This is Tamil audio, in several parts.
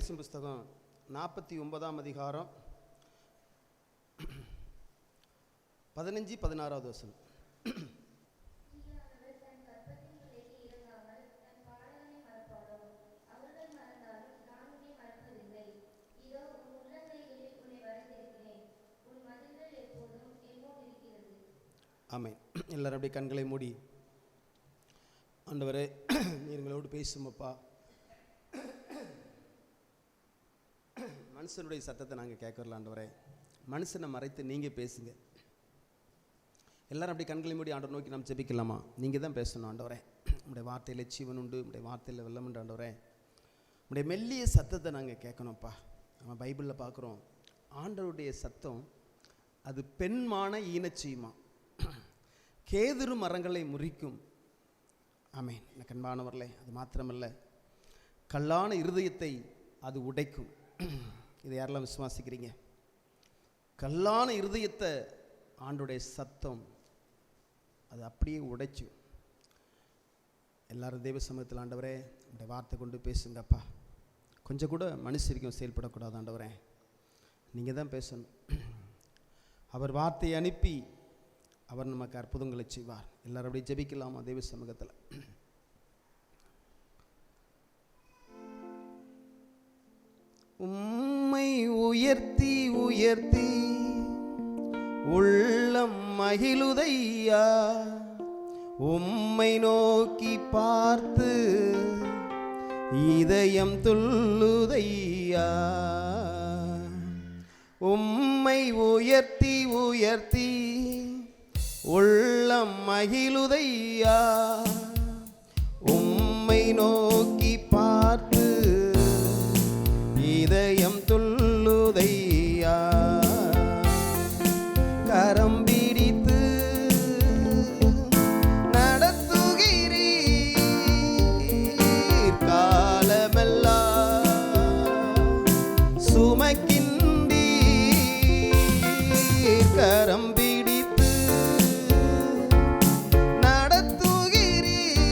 எபேசியர் புஸ்தகம் 49ஆம் அதிகாரம் 15-16 வசனம். ஆமென். எல்லாரும் அப்படியே கண்களை மூடி, ஆண்டவரே நீங்களோடு பேசுமப்பா, மனுஷனுடைய சத்தத்தை நாங்கள் கேட்கறல ஆண்டவரே, மனுஷனை மறைத்து நீங்கள் பேசுங்க. எல்லாரும் அப்படி கண்களை மூடி ஆண்டவர் நோக்கி நாம் ஜெபிக்கலாமா? நீங்கள் தான் பேசணும் ஆண்டவரே. உங்களுடைய வார்த்தையில் ஜீவன் உண்டு, உங்களுடைய வார்த்தையில் வெள்ளம் உண்டு ஆண்டவரே. உங்களுடைய மெல்லிய சத்தத்தை நாங்கள் கேட்கணும்ப்பா. நம்ம பைபிளில் பார்க்குறோம், ஆண்டவருடைய சத்தம் அது பெண்மான ஈனச்சீமா, கேதுரு மரங்களை முறிக்கும். ஆமென். கண்பானவர்களே, அது மாத்திரமல்ல, கல்லான இருதயத்தை அது உடைக்கும். இதை யாரெல்லாம் விசுவாசிக்கிறீங்க? கல்லான இருதயத்தை ஆண்டோடைய சத்தம் அது அப்படியே உடைச்சு. எல்லாரும் தெய்வ சமூகத்தில் ஆண்டவரே உடைய வார்த்தை கொண்டு பேசுங்கப்பா. கொஞ்சம் கூட மனுஷரிக்கும் செயல்படக்கூடாது ஆண்டவரே, நீங்கள் தான் பேசணும். அவர் வார்த்தையை அனுப்பி அவர் நமக்கு அற்புதங்களை செய்வார். எல்லாரும் அப்படியே ஜெபிக்கலாமா தெய்வ சமூகத்தில்? உம்மை உயர்த்தி உயர்த்தி உள்ளம் மகிழுதையா, உம்மை நோக்கி பார்த்து இதயம் துள்ளுதையா. உம்மை உயர்த்தி உயர்த்தி உள்ளம் மகிழுதையா, உம்மை நோக்கி பார்த்து இதயம் துள்ளுதையா. கரம் பிடித்து நடத்துகிறீர், காலமெல்லாம் சுமக்கின்றீர். கரம் பிடித்து நடத்துகிறீர்,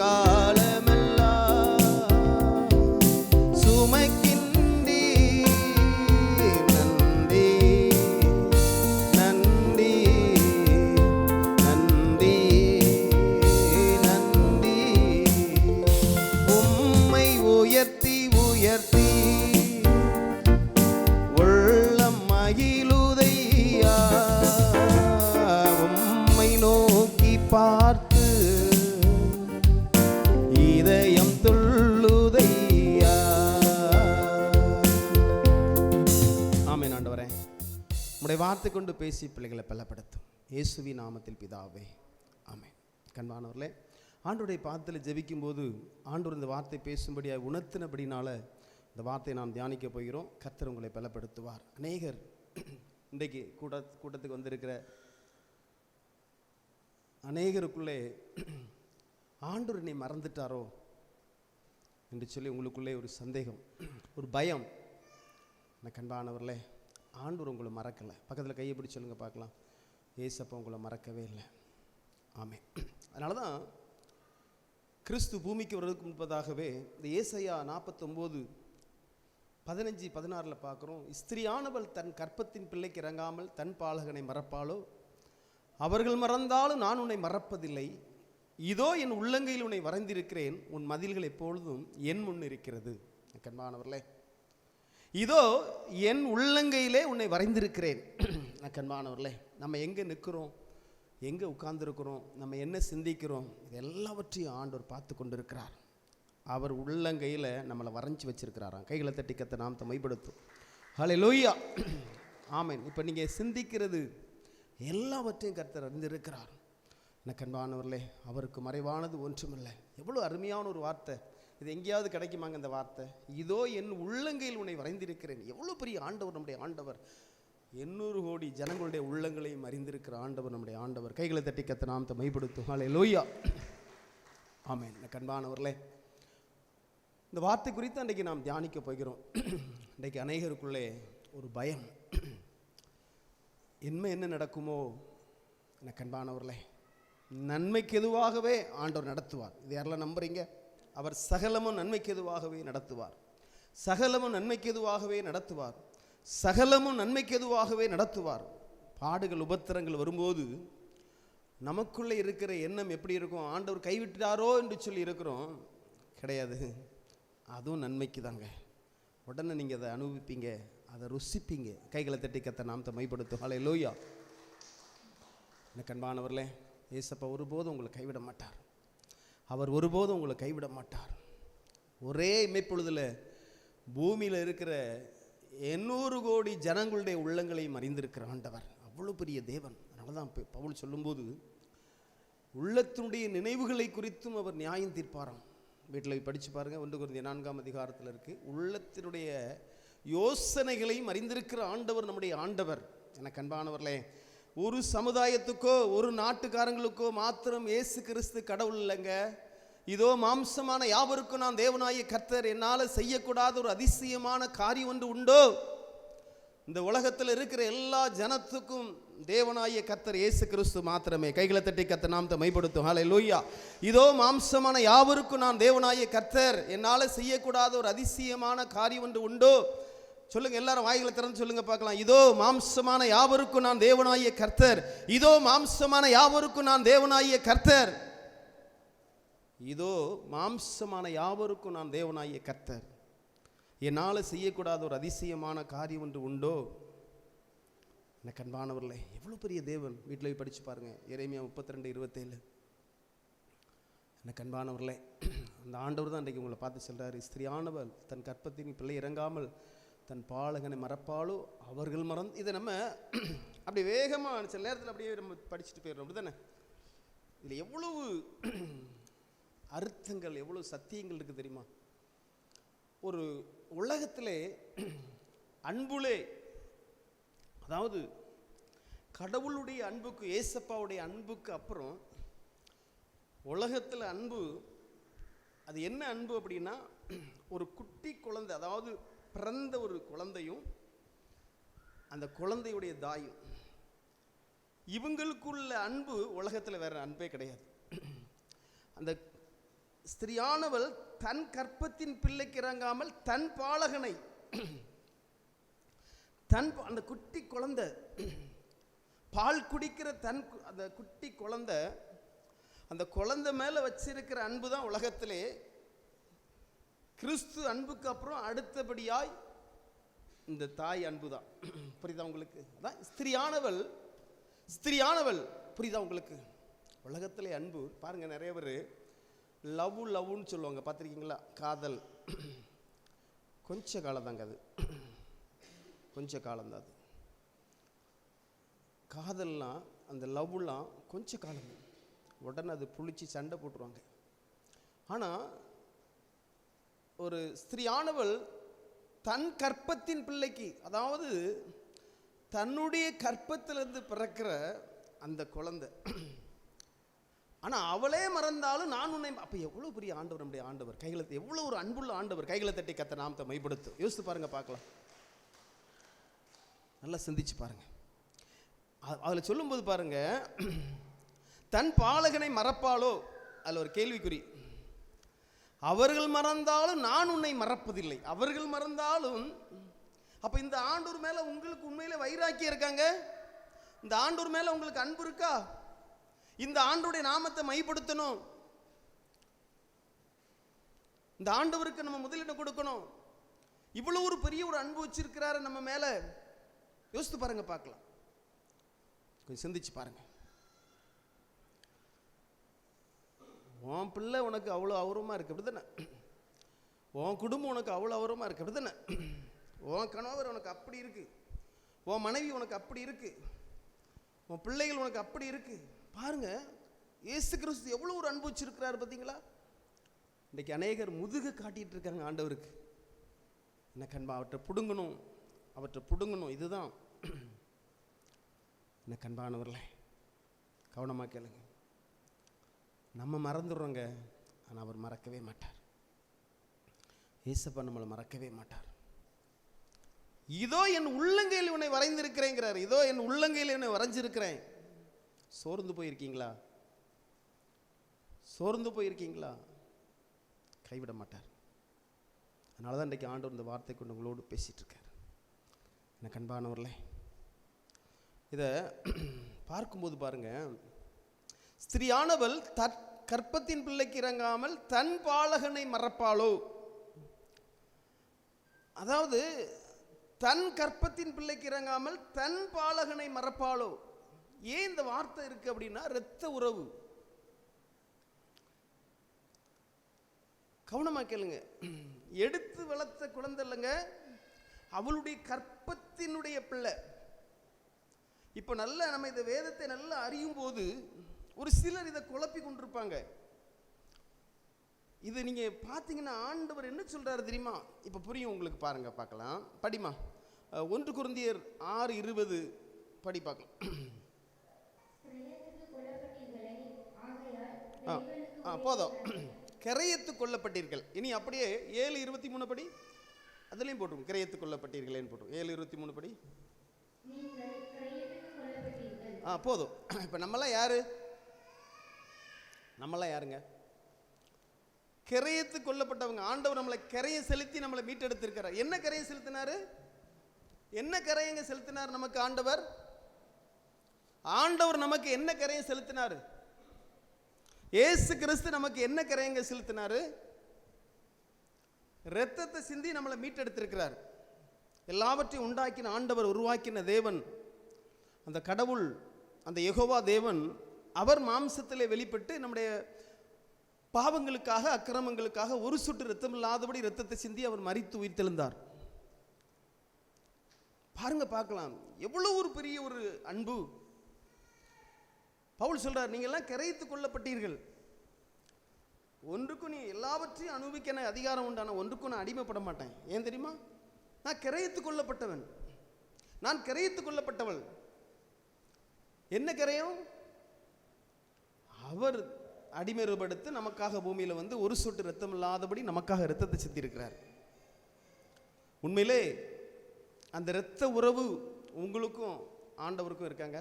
காலமெல்லாம் சுமக்கின்றீர். நன்றி நன்றி நன்றி நன்றி. உம்மை உயர்த்தி உயர்த்தி உள்ளம் மகிழுதையா, உம்மை நோக்கி பார்த்து இதயம் துள்ளுதையா. ஆமென். ஆண்டவரே உம்முடைய வார்த்தை கொண்டு பேசி பிள்ளைகளை பலப்படுத்தும் இயேசுவின் நாமத்தில் பிதாவே, ஆமென். கண்பானவர்களே, ஆண்டவருடைய பாதத்தில் ஜெபிக்கும் போது ஆண்டவர் இந்த வார்த்தை பேசும்படியாக உணர்த்தினபடினால இந்த வார்த்தையை நாம் தியானிக்க போகிறோம். கர்த்தர் உங்களை பலப்படுத்துவார். அநேகர் இன்றைக்கு கூட்டத்துக்கு வந்திருக்கிற அநேகருக்குள்ளே ஆண்டவர் என்னை மறந்துட்டாரோ என்று சொல்லி உங்களுக்குள்ளே ஒரு சந்தேகம், ஒரு பயம். கண்பானவர்களே, ஆண்டவர் உங்களை மறக்கலை. பக்கத்தில் கையை பிடிச்சி சொல்லுங்க பார்க்கலாம், ஏசப்பா உங்களை மறக்கவே இல்லை. ஆமென். அதனால தான் கிறிஸ்து பூமிக்கு வருவதற்கு முன்பதாகவே இந்த ஏசாயா 49:15-16 பார்க்குறோம். ஸ்திரியானவள் தன் கற்பத்தின் பிள்ளைக்கு இறங்காமல் தன் பாலகனை மறப்பாளோ? அவர்கள் மறந்தாலும் நான் உன்னை மறப்பதில்லை. இதோ என் உள்ளங்கையில் உன்னை வரைந்திருக்கிறேன், உன் மதில்கள் எப்பொழுதும் என் முன் இருக்கிறது. கண்பானவர்களே, இதோ என் உள்ளங்கையிலே உன்னை வரைந்திருக்கிறேன். கண்பானவர்களே, நம்ம எங்கே நிற்கிறோம், எங்கே உட்கார்ந்துருக்கிறோம், நம்ம என்ன சிந்திக்கிறோம், இது எல்லாவற்றையும் ஆண்டவர் பார்த்து கொண்டு இருக்கிறார். அவர் உள்ளங்கையில் நம்மளை வரைஞ்சி வச்சிருக்கிறாராம். கைகளை தட்டி கத்த நாமத்தை மைப்படுத்தும். ஹல்லேலூயா, ஆமென். இப்போ நீங்கள் சிந்திக்கிறது எல்லாவற்றையும் கர்த்தர் அறிந்திருக்கிறார். எனக்கு அன்பானவர்களே, அவருக்கு மறைவானது ஒன்றுமில்லை. எவ்வளோ அருமையான ஒரு வார்த்தை இது! எங்கேயாவது கிடைக்குமாங்க இந்த வார்த்தை? இதோ என் உள்ளங்கையில் உன்னை வரைந்திருக்கிறேன். எவ்வளோ பெரிய ஆண்டவர் நம்முடைய ஆண்டவர்! 800 கோடி ஜனங்களுடைய உள்ளங்களையும் அறிந்திருக்கிற ஆண்டவர் நம்முடைய ஆண்டவர். கைகளை தட்டி கத்த நாமத்தை மைப்படுத்தும். ஹல்லேலூயா, ஆமென். எனக்கு அன்பானவர்களே, இந்த வார்த்தை குறித்து அன்றைக்கு நாம் தியானிக்க போகிறோம். இன்றைக்கு அநேகருக்குள்ளே ஒரு பயம், என்ன நடக்குமோ? எனக்கு அன்பானவர்களே, நன்மைக்கு எதுவாகவே ஆண்டவர் நடத்துவார். இது யாரெல்லாம் நம்புறீங்க? அவர் சகலமும் நன்மைக்கு எதுவாகவே நடத்துவார். சகலமும் நன்மைக்கு எதுவாகவே நடத்துவார். சகலமும் நன்மைக்கு எதுவாகவே நடத்துவார். பாடுகள் உபத்திரங்கள் வரும்போது நமக்குள்ளே இருக்கிற எண்ணம் எப்படி இருக்கும்? ஆண்டவர் கைவிட்டாரோ என்று சொல்லி இருக்கிறோம். கிடையாது, அதுவும் நன்மைக்கு தாங்க. உடனே நீங்கள் அதை அனுபவிப்பீங்க, அதை ருசிப்பீங்க. கைகளை தட்டி கர்த்தர் நாமத்தை மைப்படுத்தும். ஹல்லேலூயா. எனக்கு அன்பானவர்களே, ஏசப்பா ஒருபோதும் உங்களை கைவிட மாட்டார். அவர் ஒருபோதும் உங்களை கைவிட மாட்டார். ஒரே இமைப்பொழுதில் பூமியில் இருக்கிற 800 கோடி ஜனங்களுடைய உள்ளங்களையும் அறிந்திருக்கிற ஆண்டவர். அவ்வளோ பெரிய தேவன். அதனால தான் பவுல் சொல்லும்போது உள்ளத்தினுடைய நினைவுகளை குறித்தும் அவர் நியாயம் தீர்ப்பாராம். வீட்டில் படித்து பாருங்கள், 1 கொரிந்தியர் 4ஆம் அதிகாரத்தில் இருக்குது. உள்ளத்தினுடைய யோசனைகளையும் அறிந்திருக்கிற ஆண்டவர் நம்முடைய ஆண்டவர். எனக்கு அன்பானவர்களே, ஒரு சமுதாயத்துக்கோ ஒரு நாட்டுக்காரங்களுக்கோ மாத்திரம் இயேசு கிறிஸ்து கடவுள் இல்லைங்க. இதோ மாம்சமான யாவருக்கும் நான் தேவனாகிய கர்த்தர், என்னால் செய்யக்கூடாத ஒரு அதிசயமான காரியம் ஒன்று உண்டோ? இந்த உலகத்தில் இருக்கிற எல்லா ஜனத்துக்கும் தேவனாகிய கர்த்தர் இயேசு கிறிஸ்து மாத்திரமே. கைகளை தட்டி கர்த்தர் நாமத்தை மைப்படுத்தும். ஹல்லேலூயா. இதோ மாம்சமான யாவருக்கும் நான் தேவனாகிய கர்த்தர், என்னால் செய்யக்கூடாத ஒரு அதிசயமான காரியம் ஒன்று உண்டோ? சொல்லுங்க, எல்லாரும் வாய்களை திறந்து சொல்லுங்க பார்க்கலாம். இதோ மாம்சமான யாவருக்கும் நான் தேவனாகிய கர்த்தர். இதோ மாம்சமான யாவருக்கும் நான் தேவனாகிய கர்த்தர். இதோ மாம்சமான யாவருக்கும் நான் தேவனாகிய கர்த்தர், என்னால் செய்யக்கூடாத ஒரு அதிசயமான காரியம் ஒன்று உண்டோ? எனக்கு அன்பானவர்களே, எவ்வளோ பெரிய தேவன். வீட்டில் போய் படித்து பாருங்கள், எரேமியா 32:27. எனக்கு அன்பானவர்களே, அந்த ஆண்டவர் தான் இன்றைக்கு உங்களை பார்த்து சொல்கிறார், ஸ்திரியானவள் தன் கற்பத்தின் பிள்ளை இறங்காமல் தன் பாலகனை மறப்பாளோ அவர்கள் மறந்து. இதை நம்ம அப்படி வேகமாக சில நேரத்தில் அப்படியே நம்ம படிச்சுட்டு போயிடுறோம், அப்படி தானே? இதில் எவ்வளவு அர்த்தங்கள், எவ்வளவு சத்தியங்கள் இருக்குது தெரியுமா? ஒரு உலகத்திலே அன்புலே, அதாவது கடவுளுடைய அன்புக்கு, ஏசப்பாவுடைய அன்புக்கு அப்புறம் உலகத்தில் அன்பு, அது என்ன அன்பு அப்படின்னா, ஒரு குட்டி குழந்தை, அதாவது பிறந்த ஒரு குழந்தையும் அந்த குழந்தையுடைய தாயும், இவங்களுக்குள்ள அன்பு உலகத்தில் வேற அன்பே கிடையாது. அந்த ஸ்திரியானவள் தன் கற்பத்தின் பிள்ளைக்கு இறங்காமல் தன் பாலகனை, அந்த குட்டி குழந்தை பால் குடிக்கிற அந்த குட்டி குழந்தை, அந்த குழந்தை மேல வச்சிருக்கிற அன்பு தான் உலகத்திலே கிறிஸ்து அன்புக்கு அப்புறம் அடுத்தபடியாய் இந்த தாய் அன்பு தான். புரியுதா உங்களுக்கு? அதான் ஸ்திரியானவள். புரியுதா உங்களுக்கு? உலகத்திலே அன்பு பாருங்க, நிறைய பேர் லவ்னு சொல்லுவாங்க, பார்த்துருக்கீங்களா? காதல் கொஞ்ச காலம் தாங்க, அது கொஞ்ச காலம்தான். அது காதல்லாம், அந்த லவ்லாம் கொஞ்ச காலம், உடனே அது புளிச்சு சண்டை போட்டுருவாங்க. ஆனால் ஒரு ஸ்திரியானவள் தன் கற்பத்தின் பிள்ளைக்கு, அதாவது தன்னுடைய கற்பத்திலிருந்து பிறக்கிற அந்த குழந்தை, ஆனால் அவளே மறந்தாலும் நான் உன்னை, அப்போ எவ்வளோ பெரிய ஆண்டவர் நம்முடைய ஆண்டவர். கைகளை, எவ்வளோ ஒரு அன்புள்ள ஆண்டவர். கைகளை தட்டி கர்த்தர் நாமத்தை மைப்படுத்து. யோசித்து பாருங்க, பார்க்கலாம், நல்லா சிந்திச்சு பாருங்க. அதில் சொல்லும்போது பாருங்க, தன் பாலகனை மறப்பாளோ, அதில் ஒரு கேள்விக்குறி. அவர்கள் மறந்தாலும் நான் உன்னை மறப்பதில்லை. அவர்கள் மறந்தாலும், அப்ப இந்த ஆண்டவர் மேல உங்களுக்கு உண்மையிலே வைராக்கியம் இருக்காங்க? இந்த ஆண்டவர் மேல உங்களுக்கு அன்பு இருக்கா? இந்த ஆண்டவருடைய நாமத்தை மைப்படுத்தணும், இந்த ஆண்டவருக்கு நம்ம முதலிடம் கொடுக்கணும். இவ்வளவு ஒரு பெரிய ஒரு அன்பு வச்சிருக்கிறாரு நம்ம மேல. யோசித்து பாருங்க, பார்க்கலாம், கொஞ்சம் சிந்திச்சு பாருங்க. உன் பிள்ளை உனக்கு அவ்வளோ அவரமாக இருக்கு, அப்படி தானே? உன் குடும்பம் உனக்கு அவ்வளோ அவரமாக இருக்கு, அப்படி தானே? உன் கணவர் உனக்கு அப்படி இருக்கு, உன் மனைவி உனக்கு அப்படி இருக்கு, உன் பிள்ளைகள் உனக்கு அப்படி இருக்கு. பாருங்க, இயேசு கிறிஸ்து எவ்வளோ ஒரு அன்பு வச்சிருக்கிறாரு பார்த்தீங்களா? இன்றைக்கு அநேகர் முதுகு காட்டிட்டு இருக்காங்க ஆண்டவருக்கு. என்ன கண்பா, அவற்றை புடுங்கணும், இதுதான். என்ன கண்பானவர்களே, கவனமாக கேளுங்க. நம்ம மறந்துடுறோங்க, ஆனால் அவர் மறக்கவே மாட்டார். ஏசப்பா நம்மளை மறக்கவே மாட்டார். இதோ என் உள்ளங்கையில் உன்னை வரைந்திருக்கிறேங்கிறார். இதோ என் உள்ளங்கையில் உன்னை வரைஞ்சிருக்கிறேன். சோர்ந்து போயிருக்கீங்களா? கைவிட மாட்டார். அதனால தான் இன்றைக்கி ஆண்டவர் இந்த வார்த்தை கொண்டு உங்களோடு பேசிகிட்டு இருக்கார். எனக்கு அன்பானவர்களே, இதை பார்க்கும்போது பாருங்கள், ஸ்திரியானவள் கற்பத்தின் பிள்ளைக்கு இறங்காமல் தன் பாலகனை மறப்பாளோ? அதாவது தன் கற்பத்தின் பிள்ளைக்கு இறங்காமல் தன் பாலகனை மறப்பாளோ? ஏன் இந்த வார்த்தை இருக்கு அப்படின்னா, இரத்த உறவு. கவனமா கேளுங்க. எடுத்து வளர்த்த குழந்தை இல்லைங்க, அவளுடைய கற்பத்தினுடைய பிள்ளை. இப்போ நல்ல நம்ம இந்த வேதத்தை நல்லா அறியும் போது ஒரு சிலர் இதை குழப்பி கொண்டிருப்பாங்க. இது நீங்க பார்த்தீங்கன்னா ஆண்டவர் என்ன சொல்றாரு தெரியுமா? இப்போ புரியும் உங்களுக்கு, பாருங்க பார்க்கலாம். படிமா 1 கொரிந்தியர் 6:20 படி பார்க்கலாம். போதும், கிரையத்து கொள்ளப்பட்டீர்கள். இனி அப்படியே 7:23 படி, அதுலேயும் போட்டுரும், கிரையத்து கொள்ளப்பட்டீர்களேன்னு போட்டுரும். 7:23 படி. போதும். இப்போ நம்மளாம் யாரு? நம்மளாம் யாருங்க? கிரையத்து கொள்ளப்பட்டவங்க. ஆண்டவர் நம்மளை கரையை செலுத்தி நம்மளை மீட்டெடுத்திருக்கிறார். என்ன கரையை செலுத்தினாரு? என்ன கரையங்க செலுத்தினார் நமக்கு ஆண்டவர்? ஆண்டவர் நமக்கு என்ன கரையை செலுத்தினாரு? இயேசு கிறிஸ்து நமக்கு என்ன கரையங்க செலுத்தினாரு? இரத்தத்தை சிந்தி நம்மளை மீட்டெடுத்திருக்கிறார். எல்லாவற்றையும் உண்டாக்கின ஆண்டவர், உருவாக்கின தேவன், அந்த கடவுள், அந்த யெகோவா தேவன், அவர் மாம்சத்திலே வெளிப்பட்டு நம்முடைய பாவங்களுக்காக, அக்கிரமங்களுக்காக ஒரு சொட்டு இரத்தம் இல்லாதபடி இரத்தத்தை சிந்தி அவர் மரித்து உயிர்த்தெழுந்தார். பாருங்க, பார்க்கலாம் எவ்வளவு ஒரு பெரிய ஒரு அன்பு. பவுல் சொல்றார், நீங்க எல்லாம் கிரைத்து கொள்ளப்பட்டீர்கள். ஒன்றுக்கும் நீ எல்லாவற்றையும் அனுபவிக்க எனக்கு அதிகாரம் உண்டான, ஒன்றுக்கும் நான் அடிமைப்பட மாட்டேன். ஏன் தெரியுமா? நான் கிரைத்து கொள்ளப்பட்டவன், நான் கிரைத்து கொள்ளப்பட்டவள். என்ன கரையும்? அவர் அடிமைப்படுத்தி நமக்காக பூமியில வந்து ஒரு சொட்டு ரத்தம் இல்லாதபடி நமக்காக இரத்தத்தை சிந்தி இருக்கிறார். உண்மையிலே அந்த இரத்த உறவு உங்களுக்கும் ஆண்டவருக்கும் இருக்காங்க.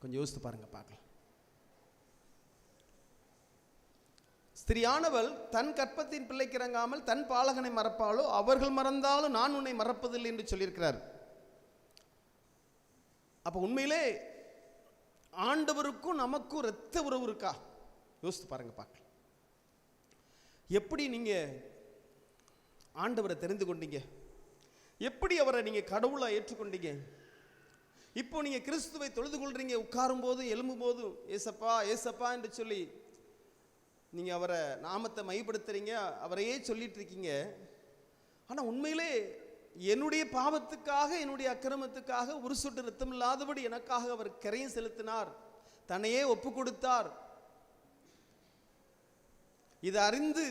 கொஞ்சம் யோசித்து பாருங்க, பார்க்கலாம். ஸ்திரியானவள் தன் கற்பத்தின் பிள்ளைக்கு இறங்காமல் தன் பாலகனை மறப்பாளோ? அவர்கள் மறந்தாலும் நான் உன்னை மறப்பதில்லை என்று சொல்லியிருக்கிறார். அப்ப உண்மையிலே ஆண்டவருக்கும் நமக்கும் இரத்த உறவு இருக்கா? யோசித்து பாருங்க, பார்க்கலாம். எப்படி நீங்க ஆண்டவரை தெரிந்து கொண்டீங்க? எப்படி அவரை நீங்க கடவுளா ஏற்றுக்கொண்டீங்க? இப்போ நீங்க கிறிஸ்துவை தொழுது கொள்றீங்க, உட்காரும் போது எழும்பும் போதும் ஏசப்பா ஏசப்பா என்று சொல்லி நீங்க அவரை நாமத்தை மையப்படுத்துறீங்க, அவரையே சொல்லிட்டு இருக்கீங்க. ஆனா உண்மையிலே என்னுடைய பாவத்துக்காக, என்னுடைய அக்கிரமத்துக்காக ஒரு சொட்டு ரத்தம் இல்லாதபடி எனக்காக அவர் கரையும் செலுத்தினார், தன்னையே ஒப்பு கொடுத்தார். இதை அறிந்து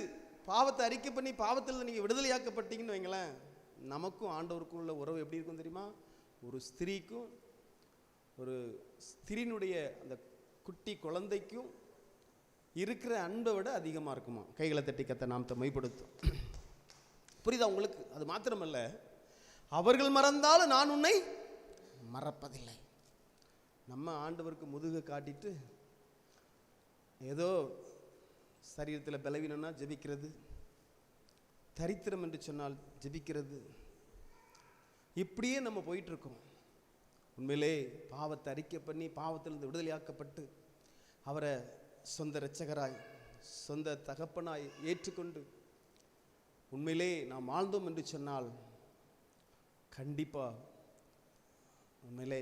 பாவத்தை அறிக்கை பண்ணி பாவத்தில் நீங்க விடுதலையாக்கப்பட்டீங்கன்னு வைங்களேன், நமக்கும் ஆண்டவருக்கும் உள்ள உறவு எப்படி இருக்கும் தெரியுமா? ஒரு ஸ்திரீக்கும் ஒரு ஸ்திரீனுடைய அந்த குட்டி குழந்தைக்கும் இருக்கிற அன்பை விட அதிகமாக இருக்குமா? கைகளை தட்டி கத்த நாமத்தை மைப்படுத்தும். புரியுதா உங்களுக்கு? அது மாத்திரமல்ல, அவர்கள் மறந்தாலும் நான் உன்னை மறப்பதில்லை. நம்ம ஆண்டவருக்கு முதுகை காட்டிட்டு ஏதோ சரீரத்தில் பலவீனம்னா ஜெபிக்கிறது, தரித்திரம் என்று சொன்னால் ஜெபிக்கிறது, இப்படியே நம்ம போயிட்டு இருக்கோம். உண்மையிலே பாவத்தை அறிக்கை பண்ணி பாவத்திலிருந்து விடுதலையாக்கப்பட்டு அவரை சொந்த இரட்சகராய் சொந்த தகப்பனாய் ஏற்றுக்கொண்டு உண்மையிலே நாம் வாழ்ந்தோம் என்று சொன்னால் கண்டிப்பா உண்மையிலே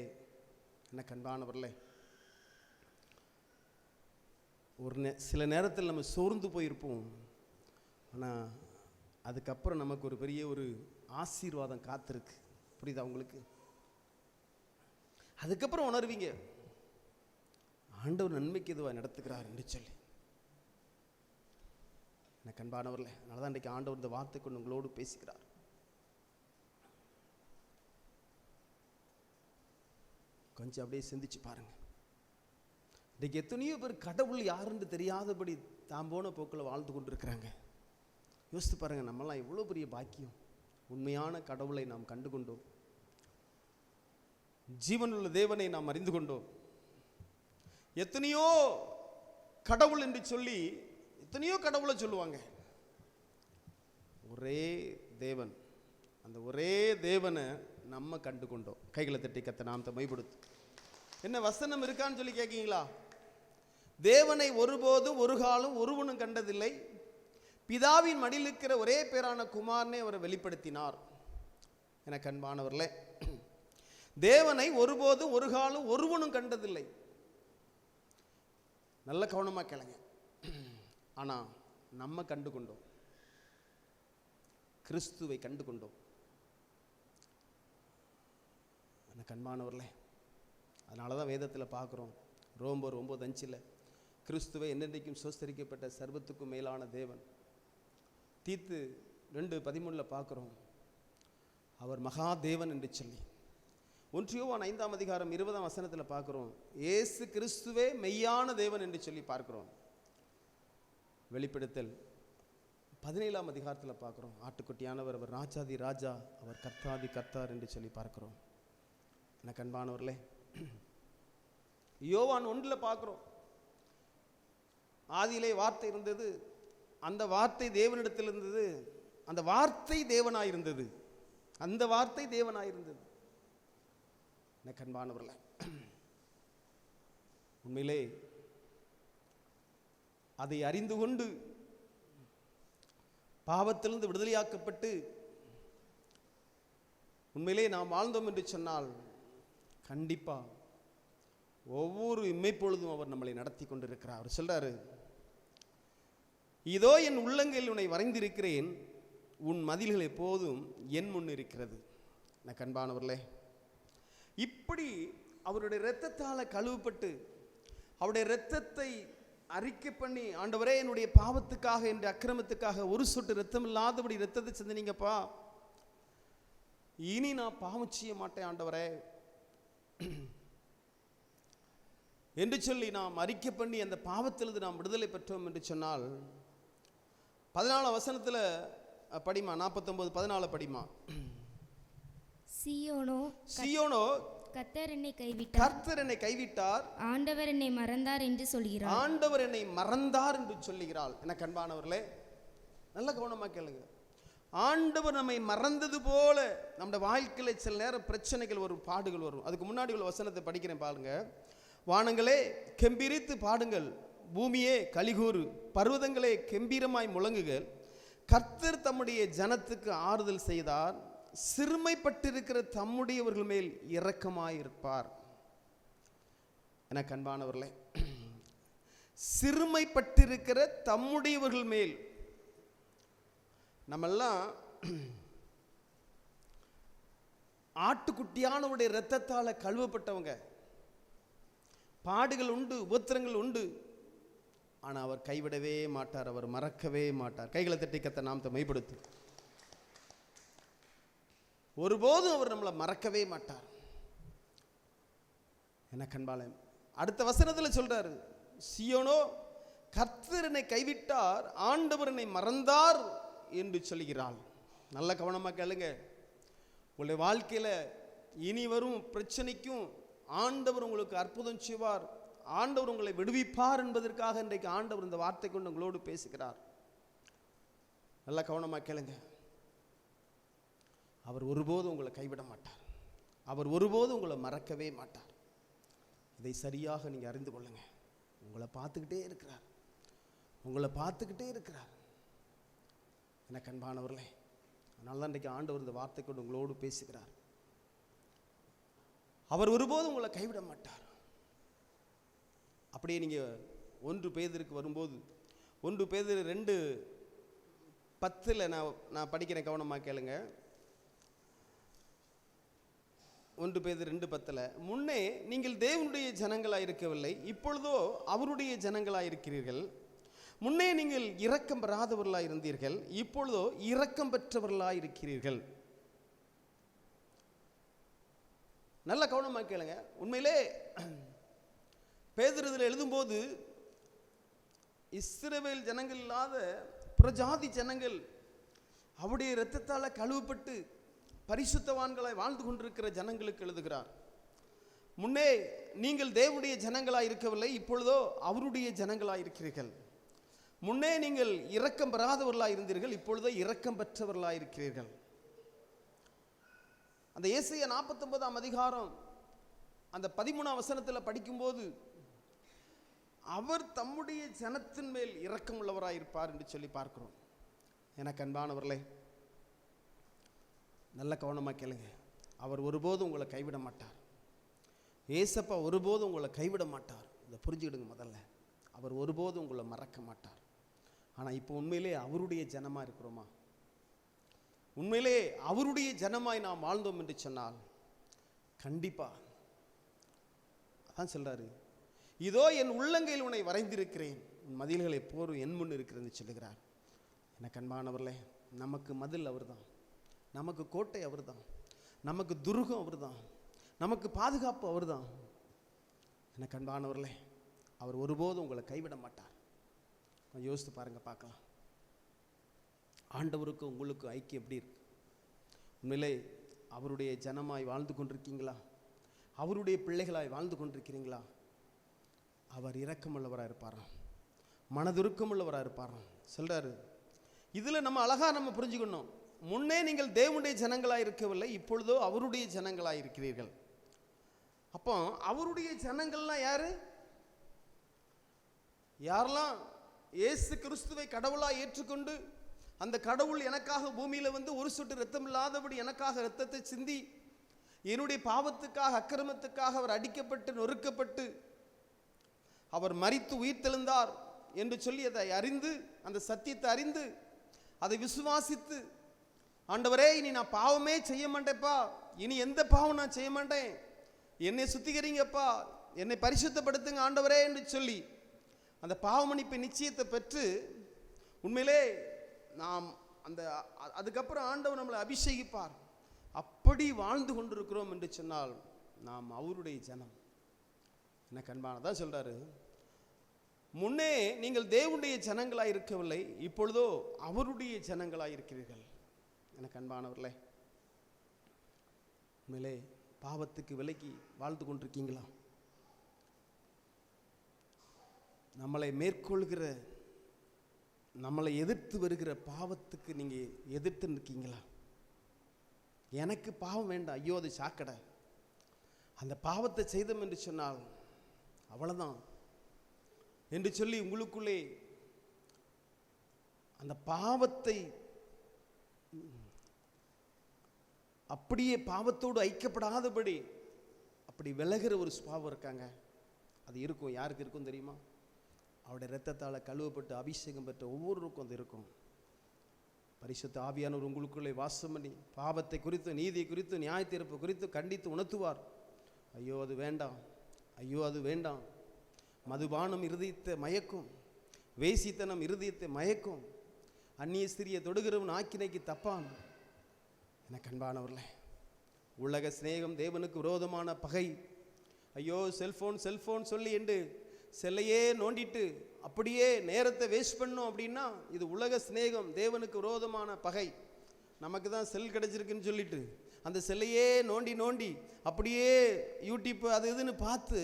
என்ன கண்பானவர்களே, சில நேரத்தில் நம்ம சோர்ந்து போயிருப்போம். ஆனால் அதுக்கப்புறம் நமக்கு ஒரு பெரிய ஒரு ஆசீர்வாதம் காத்திருக்கு. புரியுதா உங்களுக்கு? அதுக்கப்புறம் உணர்வீங்க ஆண்டவர் நன்மைக்கு எதுவாக நடத்துகிறார் என்று சொல்லி. எனக்கு அன்பானவர்களே, அதனால தான் இன்றைக்கு ஆண்டவர் இந்த வார்த்தை கொண்டு உங்களோடு பேசுகிறார். கொஞ்சம் அப்படியே சிந்திச்சு பாருங்க. இன்றைக்கு எத்தனையோ பேர் கடவுள் யாருன்னு தெரியாதபடி தாம் போன போக்கில் வாழ்ந்து கொண்டிருக்கிறாங்க. யோசித்து பாருங்க, நம்மளாம் எவ்வளோ பெரிய பாக்கியம். உண்மையான கடவுளை நாம் கண்டு கொண்டோம், ஜீவனுள்ள தேவனை நாம் அறிந்து கொண்டோம். எத்தனையோ கடவுள் என்று சொல்லி எத்தனையோ கடவுளை சொல்லுவாங்க. ஒரே தேவன், அந்த ஒரே தேவனை நம்ம கண்டு கொண்டோம். கைகளை தட்டி கத்த நாமத்தை மைப்படுத்து. என்ன வசனம் இருக்கான்னு சொல்லி கேட்கீங்களா? தேவனை ஒருபோதும் ஒரு காலம் ஒருவனும் கண்டதில்லை, பிதாவின் மடியில் இருக்கிற ஒரே பேரான குமாரனை அவரை வெளிப்படுத்தினார். என கண்பானவர்களே, தேவனை ஒருபோதும் ஒரு காலம் ஒருவனும் கண்டதில்லை. நல்ல கவனமா கேளுங்க. ஆனா நம்ம கண்டு கொண்டோம், கிறிஸ்துவை கண்டு கொண்டோம். கண்பானவர்களே, அதனாலதான் வேதத்தில் பார்க்கிறோம், ரோமர் 9:5 கிறிஸ்துவை என்னென்றைக்கும் சோஸ்தரிக்கப்பட்ட சர்வத்துக்கும் மேலான தேவன். தீத்து 2:13 பார்க்கிறோம், அவர் மகாதேவன் என்று சொல்லி. 1 யோவான் 5:20 பார்க்கிறோம், இயேசு கிறிஸ்துவே மெய்யான தேவன் என்று சொல்லி பார்க்கிறோம். வெளிப்படுத்தல் 17 பார்க்கிறோம், ஆட்டுக்குட்டியானவர் அவர் ராஜாதி ராஜா, அவர் கர்த்தாதி கர்த்தார் என்று சொல்லி பார்க்கிறோம். எனக்கு அன்பானவர்களே, யோவான் 1 பார்க்கிறோம், ஆதியிலே வார்த்தை இருந்தது, அந்த வார்த்தை தேவனிடத்தில் இருந்தது, அந்த வார்த்தை தேவனாயிருந்தது, அந்த வார்த்தை தேவனாயிருந்தது. எனக்கு அன்பானவர்களே, உண்மையிலே அதை அறிந்து கொண்டு பாவத்திலிருந்து விடுதலையாக்கப்பட்டு உண்மையிலே நாம் வாழ்ந்தோம் என்று சொன்னால் கண்டிப்பா ஒவ்வொரு இமைப்பொழுதும் அவர் நம்மளை நடத்தி கொண்டிருக்கிறார். அவர் சொல்றாரு, இதோ என் உள்ளங்கையில் உன்னை வரைந்திருக்கிறேன், உன் மதில்கள் எப்போதும் என் முன் இருக்கிறது. எனக்கு அன்பானவர்களே, இப்படி அவருடைய இரத்தத்தால் கழுவப்பட்டு அவருடைய இரத்தத்தை அறிக்கை பண்ணி, ஆண்டவரே என்னுடைய பாவத்துக்காக, என்னுடைய அக்கிரமத்துக்காக ஒரு சொட்டு இரத்தம் இல்லாதபடி இரத்தத்தை சிந்தினீங்கப்பா, இனி நான் பாவம் செய்ய மாட்டேன் ஆண்டவரே என்று சொல்லி நாம் அறிக்கை பண்ணி அந்த பாவத்திலிருந்து நாம் விடுதலை பெற்றோம் என்று சொன்னால் 14 படிமா, 49:14 படிமா. சீயோனோ கர்த்தர் என்னை கைவிட்டார், ஆண்டவர் என்னை மறந்தார் என்று சொல்கிறார். ஆண்டவர் என்னை மறந்தார் என்று சொல்லுகிறாள். எனக்கு அன்பானவர்களே, நல்ல கவனமா கேளுங்க. ஆண்டவர் நம்மை மறந்தது போல நம்முடைய வாழ்க்கையில சில நேரம் பிரச்சனைகள் வரும், பாடுகள் வரும். அதுக்கு முன்னாடி உள்ள வசனத்தை படிக்கிறேன் பாருங்க. வானங்களே கெம்பீரித்து பாடுங்கள், பூமியே கலிகூறு, பர்வதங்களே கெம்பீரமாய் முழங்குகள். கர்த்தர் தம்முடைய ஜனத்துக்கு ஆறுதல் செய்தார், சிறுமைப்பட்டிருக்கிற தம்முடையவர்கள் மேல் இரக்கமாயிருப்பார். எனக்கு அன்பானவர்களே, சிறுமைப்பட்டிருக்கிற தம்முடையவர்கள் மேல். நம்மெல்லாம் ஆட்டுக்குட்டியானவருடைய இரத்தத்தால கழுவப்பட்டவங்க. பாடுகள் உண்டு, உபத்திரங்கள் உண்டு, ஆனா அவர் கைவிடவே மாட்டார், அவர் மறக்கவே மாட்டார். கைகளை தட்டி கத்த நாம் மைப்படுத்து. ஒருபோதும் அவர் நம்மளை மறக்கவே மாட்டார். என்ன கண்பாளன், அடுத்த வசனத்தில் சொல்றாரு, சீயோனோ கர்த்தர் என்னை கைவிட்டார், ஆண்டவர் என்னை மறந்தார் என்று சொல்கிறாள். நல்ல கவனமா கேளுங்க. உங்களுடைய வாழ்க்கையில இனி வரும் பிரச்சனைக்கும் ஆண்டவர் உங்களுக்கு அற்புதம் செய்வார், ஆண்டவர் உங்களை விடுவிப்பார் என்பதற்காக இன்றைக்கு ஆண்டவர் இந்த வார்த்தை கொண்டு உங்களோடு பேசுகிறார். நல்ல கவனமா கேளுங்க. அவர் ஒருபோதும் உங்களை கைவிட மாட்டார், அவர் ஒருபோதும் உங்களை மறக்கவே மாட்டார். இதை சரியாக நீங்க அறிந்து கொள்ளுங்க. உங்களை பார்த்துக்கிட்டே இருக்கிறார், உங்களை பார்த்துக்கிட்டே இருக்கிறார். எனக்கு அன்பானவர்களே, அதனால தான் இன்றைக்கு ஆண்டவர் இந்த வார்த்தை கொண்டு உங்களோடு பேசுகிறார். அவர் ஒருபோதும் உங்களை கைவிட மாட்டார். அப்படியே நீங்க 1 பேதுருக்கு வரும்போது 1 பேதுரு 2:10 நான் படிக்கிறேன், கவனமா கேளுங்க. 1 பேதுரு 2:10 முன்னே நீங்கள் தேவனுடைய ஜனங்களாய் இருக்கவில்லை, இப்பொழுதோ அவருடைய ஜனங்களாய் இருக்கிறீர்கள். முன்னே நீங்கள் இரக்கம் பெறாதவர்களாய் இருந்தீர்கள், இப்பொழுதோ இரக்கம் பெற்றவர்களாய் இருக்கிறீர்கள். நல்ல கவனமா கேளுங்க. உண்மையிலே பேதுரு இதில் எழுதும்போது இஸ்ரவேல் ஜனங்கள் இல்லாத புறஜாதி ஜனங்கள் அவருடைய இரத்தத்தால் கழுவப்பட்டு பரிசுத்தவான்களாய் வாழ்ந்து கொண்டிருக்கிற ஜனங்களுக்கு எழுதுகிறார். முன்னே நீங்கள் தேவனுடைய ஜனங்களாய் இருக்கவில்லை, இப்பொழுதோ அவருடைய ஜனங்களாய் இருக்கிறீர்கள். முன்னே நீங்கள் இரக்கம் பெறாதவர்களாக இருந்தீர்கள், இப்பொழுதே இரக்கம் பெற்றவர்களாக இருக்கிறீர்கள். அந்த ஏசாயா 49 அதிகாரம் அந்த 13 வசனத்தில் படிக்கும்போது அவர் தம்முடைய ஜனத்தின் மேல் இரக்கம் உள்ளவராக இருப்பார் என்று சொல்லி பார்க்கிறோம். எனக்கு அன்பானவர்களே, நல்ல கவனமாக கேளுங்க. அவர் ஒருபோதும் உங்களை கைவிட மாட்டார். ஏசப்பா ஒருபோதும் உங்களை கைவிட மாட்டார். இதை புரிஞ்சுக்கிடுங்க. முதல்ல அவர் ஒருபோதும் உங்களை மறக்க மாட்டார். ஆனால் இப்போ உண்மையிலே அவருடைய ஜனமாக இருக்கிறோமா? உண்மையிலே அவருடைய ஜனமாய் நாம் வாழ்ந்தோம் என்று சொன்னால் கண்டிப்பா அதான் சொல்றாரு, இதோ என் உள்ளங்கையில் உன்னை வரைந்திருக்கிறேன், உன் மதில்களை போரும் என் முன் இருக்கிறது சொல்லுகிறார். எனக்கு அன்பானவர்களே, நமக்கு மதில் அவர் தான், நமக்கு கோட்டை அவர் தான், நமக்கு துருகம் அவர் தான், நமக்கு பாதுகாப்பு அவர் தான். எனக்கு அன்பானவர்களே, அவர் ஒருபோதும் உங்களை கைவிட மாட்டார். யோசித்து பாருங்க, பார்க்கலாம். ஆண்டவருக்கு உங்களுக்கு ஐக்கியம் எப்படி இருக்கு? உண்மையிலே அவருடைய ஜனமாய் வாழ்ந்து கொண்டிருக்கீங்களா? அவருடைய பிள்ளைகளாய் வாழ்ந்து கொண்டிருக்கிறீங்களா? அவர் இரக்கமுள்ளவராக இருப்பாராம், மனதுருக்கமுள்ளவராக இருப்பாராம். சொல்றாரு, இதுல நம்ம அழகா நம்ம புரிஞ்சுக்கணும். முன்னே நீங்கள் தேவனுடைய ஜனங்களாய் இருக்கவில்லை, இப்பொழுதோ அவருடைய ஜனங்களாய் இருக்கிறீர்கள். அப்போ அவருடைய ஜனங்கள்லாம் யாரு? யாரெல்லாம் இயேசு கிறிஸ்துவை கடவுளாய் ஏற்றுக்கொண்டு அந்த கடவுள் எனக்காக பூமியில வந்து ஒரு சொட்டு ரத்தம் இல்லாதபடி எனக்காக ரத்தத்தை சிந்தி என்னுடைய பாவத்துக்காக அக்கிரமத்துக்காக அவர் அடிக்கப்பட்டு நொறுக்கப்பட்டு அவர் மரித்து உயிர்த்தெழுந்தார் என்று சொல்லி அதை அறிந்து, அந்த சத்தியத்தை அறிந்து அதை விசுவாசித்து, ஆண்டவரே இனி நான் பாவமே செய்ய மாட்டேப்பா, இனி எந்த பாவம் நான் செய்ய மாட்டேன், என்னை சுத்திகரிங்கப்பா, என்னை பரிசுத்தப்படுத்துங்க ஆண்டவரே என்று சொல்லி அந்த பாவமன்னிப்பு நிச்சயத்தை பெற்று உண்மையிலே நாம் அந்த அதுக்கப்புறம் ஆண்டவர் நம்மளை அபிஷேகிப்பார். அப்படி வாழ்ந்து கொண்டிருக்கிறோம் என்று சொன்னால் நாம் அவருடைய ஜனம். எனக்கு அன்பானதான் சொல்றாரு, முன்னே நீங்கள் தேவனுடைய ஜனங்களாய் இருக்கவில்லை, இப்பொழுதோ அவருடைய ஜனங்களாய் இருக்கிறீர்கள். எனக்கு அன்பானவர்களே, உண்மையிலே பாவத்துக்கு விலக்கி வாழ்ந்து கொண்டிருக்கீங்களா? நம்மளை மேற்கொள்கிற, நம்மளை எதிர்த்து வருகிற பாவத்துக்கு நீங்க எதிர்த்து நிற்கீங்களா? எனக்கு பாவம் வேண்டாம், ஐயோ அது சாக்கடை, அந்த பாவத்தை செய்தோம் என்று சொன்னால் அவ்வளவுதான் என்று சொல்லி உங்களுக்குள்ளே அந்த பாவத்தை அப்படியே பாவத்தோடு ஐக்கியப்படாதபடி அப்படி விலகிற ஒரு சுபாவம் இருக்காங்க. அது இருக்கும். யாருக்கு இருக்கும் தெரியுமா? அவருடைய இரத்தத்தால் கழுவப்பட்டு அபிஷேகம் பெற்ற ஒவ்வொருவருக்கும் அது இருக்கும். பரிசுத்த ஆவியானவர் உங்களுக்குள்ளே வாசம் பண்ணி பாவத்தை குறித்து, நீதியை குறித்து, நியாய தீர்ப்பு குறித்து கண்டித்து உணர்த்துவார். ஐயோ அது வேண்டாம், ஐயோ அது வேண்டாம். மதுபானம் இருதயத்தை மயக்கும், வேசித்தனம் இருதயத்தை மயக்கும், அந்நிய ஸ்திரியை தொடுகிறவன் ஆக்கினைக்கு தப்பான். எனக்கு அன்பானவர்களே, உலக சிநேகம் தேவனுக்கு விரோதமான பகை. ஐயோ செல்போன் செல்போன் சொல்லி என்று செல்லையே நோண்டிட்டு அப்படியே நேரத்தை வேஸ்ட் பண்ணோம் அப்படின்னா இது உலக சிநேகம், தேவனுக்கு விரோதமான பகை. நமக்கு தான் செல் கிடைச்சிருக்குன்னு சொல்லிட்டு அந்த செல்லையே நோண்டி நோண்டி அப்படியே யூடியூப் அது இதுன்னு பார்த்து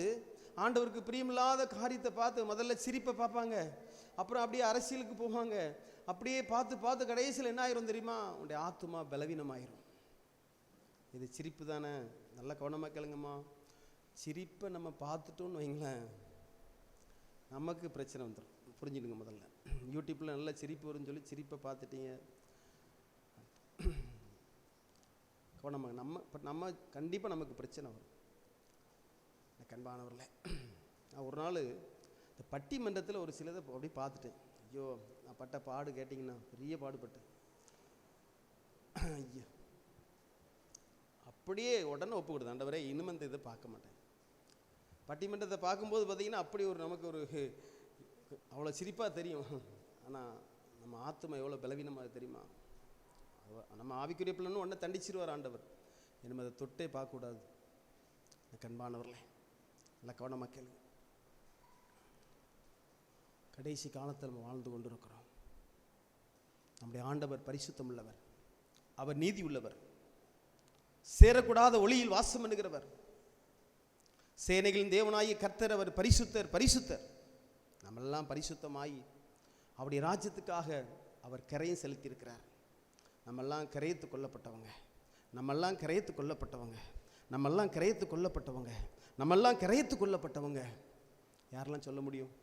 ஆண்டவருக்கு பிரியமில்லாத காரியத்தை பார்த்து முதல்ல சிரிப்பை பார்ப்பாங்க, அப்புறம் அப்படியே அரசியலுக்கு போவாங்க. அப்படியே பார்த்து பார்த்து கடைசியில் என்ன ஆயிரும் தெரியுமா? உங்களுடைய ஆத்துமா பலவீனமாயிரும். இது சிரிப்பு தானே? நல்ல கவனமாக கேளுங்கம்மா. சிரிப்பை நம்ம பார்த்துட்டோன்னு வைங்களேன், நமக்கு பிரச்சனை வந்துடும். புரிஞ்சுடுங்க. முதல்ல யூடியூப்பில் நல்ல சிரிப்பு வரும்னு சொல்லி சிரிப்பை பார்த்துட்டீங்க, கவனமாக நம்ம கண்டிப்பாக நமக்கு பிரச்சனை வரும். கண்பானவர்களே, நான் ஒரு நாள் இந்த பட்டிமன்றத்தில் ஒரு சிலதை அப்படி பார்த்துட்டேன். ஐயோ நான் பட்ட பாடு கேட்டிங்கன்னா பெரிய பாடுபட்டேன். ஐயோ அப்படியே உடனே ஒப்பு கொடுத்தேன், ஆண்டவரே இனிமே இந்த இதை பார்க்க மாட்டேன். பட்டிமன்றத்தை பார்க்கும்போது பார்த்தீங்கன்னா அப்படி ஒரு நமக்கு ஒரு அவ்வளோ சிரிப்பாக தெரியும். ஆனால் நம்ம ஆத்துமா எவ்வளோ பலவீனமாக தெரியுமா? நம்ம ஆவிக்குரிய பிள்ளைன்னு உடனே தண்டிச்சிருவார் ஆண்டவர். இனிமே அதை தொட்டே பார்க்கக்கூடாது. கண்பானவர்களே, நல்லா கவனமாக கேளுங்க. கடைசி காலத்தில் நம்ம வாழ்ந்து கொண்டிருக்கிறோம். நம்முடைய ஆண்டவர் பரிசுத்தம் உள்ளவர், அவர் நீதி உள்ளவர், சேரக்கூடாத ஒளியில் வாசம் பண்ணுகிறவர், சேனைகளின் தேவனாகிய கர்த்தர் அவர் பரிசுத்தர். பரிசுத்தர் நம்மெல்லாம் பரிசுத்தமாகி அவருடைய ராஜ்யத்துக்காக அவர் கரையும் செலுத்தியிருக்கிறார். நம்மெல்லாம் கரையத்து கொல்லப்பட்டவங்க, நம்மெல்லாம் கரையத்து கொல்லப்பட்டவங்க, நம்மெல்லாம் கரையத்து கொல்லப்பட்டவங்க, நம்மெல்லாம் கரையத்து கொல்லப்பட்டவங்க. யாரெல்லாம் சொல்ல முடியும்?